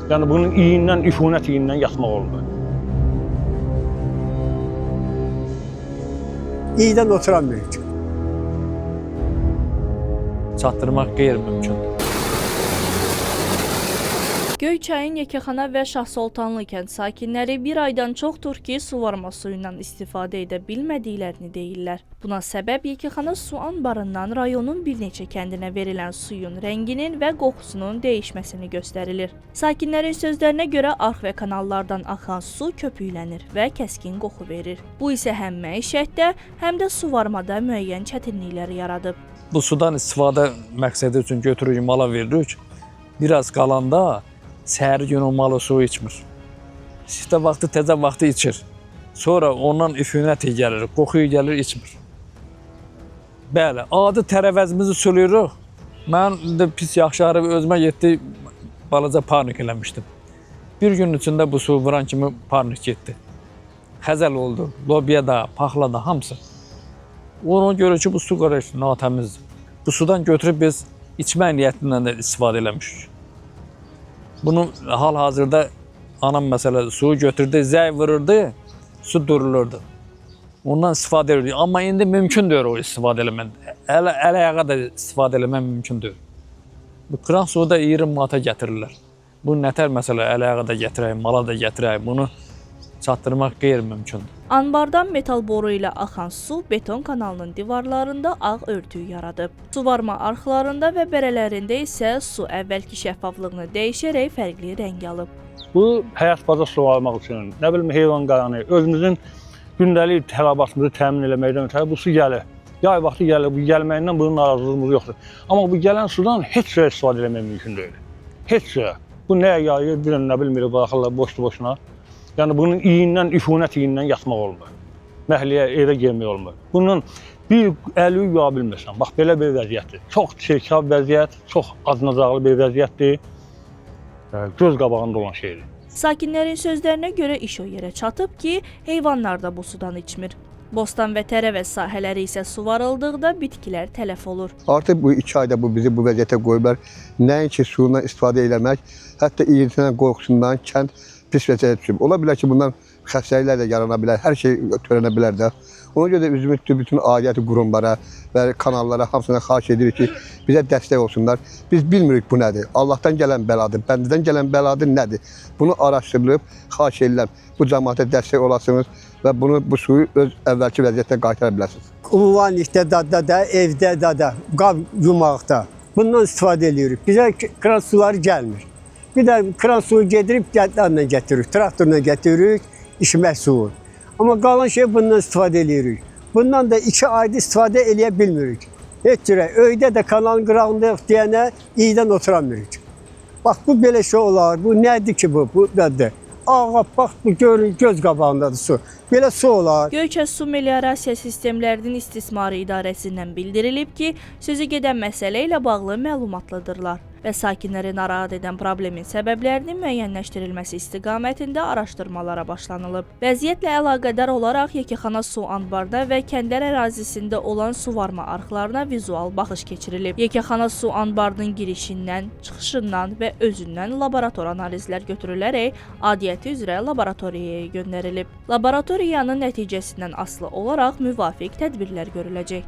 Yəni bunun iyindən, üfunət iyindən yatmaq olmur. İyidən oturamıyor ki. Çatdırmaq qeyri-mümkündür. Göyçayın Yekəxana və Şahsoltanlı kənd sakinləri bir aydan çoxdur ki, suvarma suyundan istifadə edə bilmədiklərini deyirlər. Buna səbəb Yekəxana su anbarından rayonun bir neçə kəndinə verilən suyun rənginin və qoxusunun dəyişməsini göstərilir. Sakinlərin sözlərinə görə arx və kanallardan axan su köpüklənir və kəskin qoxu verir. Bu isə həm məişətdə, həm də suvarmada müəyyən çətinliklər yaradıb. Bu sudan istifadə məqsədi üçün götürürük, mala veririk. Biraz qalanda səhəri gün o malı su içmir. Siftə vaxtı, təzə vaxtı içir. Sonra ondan üfunət gəlir, qoxu gəlir, içmir. Bəli, adi tərəvəzimizi suluyoruz. Mən də pis yaxşı özümə getdi, balaca panik eləmişdim. Bir gün içində bu su vuran kimi panik getdi. Xəzəl oldu, lobiya da, paxla da, hamısı. Ona görə ki, bu su qarşı natəmizdir. Bu sudan götürüb biz içmək niyyətindən də istifadə eləmişik. Bunu hal-hazırda anam məsələ suyu götürdü, zəy vururdu, su durulurdu. Ondan istifadə edirdik. Amma indi mümkün deyil o istifadə eləmək. Əl-ayağa da istifadə eləmək mümkün deyil. Bu kran suyu da 20 manata gətirirlər. Bu nətər məsələ əl-ayağa da gətirək, mala da gətirək. Bunu çatdırmaq qeyri-mümkündür. Anbardan metal boru ilə axan su beton kanalının divarlarında ağ örtüyü yaradıb. Suvarma arxlarında və bərələrində isə su əvvəlki şəffaflığını dəyişərək fərqli rəng alıb. Bu həyat baza suvarmaq üçün, nə bilim heyvan qaranı, özümüzün gündəlik tələbatımızı təmin eləməkdən ötürü bu su gəlir. Yay vaxtı gəlir, bu gəlməyindən bunun narazılığımız yoxdur. Amma bu gələn sudan heç cürə istifadə eləmək mümkün deyil. Heç cürə. Bu nəyə yayır, bir nə bilmirik, baxırlar boşdu-boşuna. Yəni bunun iyindən, üfunət iyindən yatmaq olmur. Məhliyə evə girmək olmur. Bunun bir əli yuya bilmirsən. Bax, belə bir vəziyyətdir. Çox çirkab vəziyyət, çox acınacaqlı bir vəziyyətdir. Göz qabağında olan şeydir. Sakinlərin sözlərinə görə iş o yerə çatıb ki, heyvanlar da bu sudan içmir. Bostan və tərəvəz sahələri isə suvarıldıqda bitkilər tələf olur. Artıq bu 2 ayda bu bizi bu vəziyyətə qoyublar. Nəinki suyundan istifadə eləmək, hətta iyintindən, qorxusundan kənd pis vəziyyətə düşüb. Ola bilər ki, bundan xəstəliklər də yarana bilər, hər şey törənə bilər də. Ona görə də üzümüz bütün aidiyyəti qurumlara və kanallara hamısına xahiş edirik ki, bizə dəstək olsunlar. Biz bilmirik bu nədir. Allahdan gələn bəladır, bəndədən gələn bəladır nədir? Bunu araşdırılıb, xahiş edirəm, bu cəmaata dəstək olasınız və bu suyu öz əvvəlki vəziyyətinə qaytara bilərsiniz. Ünvanlikdə da, evdə da, qab yumaqda bundan istifadə edirik. Bizə kran suları gəlmir. Bir də kran suyu gedirib qədlərlə gətiririk, traktorla gətiririk, içmək suyu. Amma qalan şey bundan istifadə edirik. Bundan da 2 ayda istifadə eləyə bilmirik. Heç cürə, öydə də kanalın qırağında yox deyənə iyidən oturamırıq. Bax, bu belə şey olar, bu nədir ki bu? Bu nədir? Ağa, bax, bu görün, göz qabağındadır su. Belə su olar. Göyçə Su Meliorasiya Sistemlərinin İstismarı İdarəsindən bildirilib ki, sözü gedən məsələ ilə bağlı məlumatlıdırlar və sakinləri narahat edən problemin səbəblərinin müəyyənləşdirilməsi istiqamətində araşdırmalara başlanılıb. Vəziyyətlə əlaqədar olaraq Yekəxana su anbarda və kəndlər ərazisində olan suvarma arxlarına vizual baxış keçirilib. Yekəxana su anbarının girişindən, çıxışından və özündən laborator analizlər götürülərək adiyyəti üzrə laboratoriyaya göndərilib. Laboratoriyanın nəticəsindən asılı olaraq müvafiq tədbirlər görüləcək.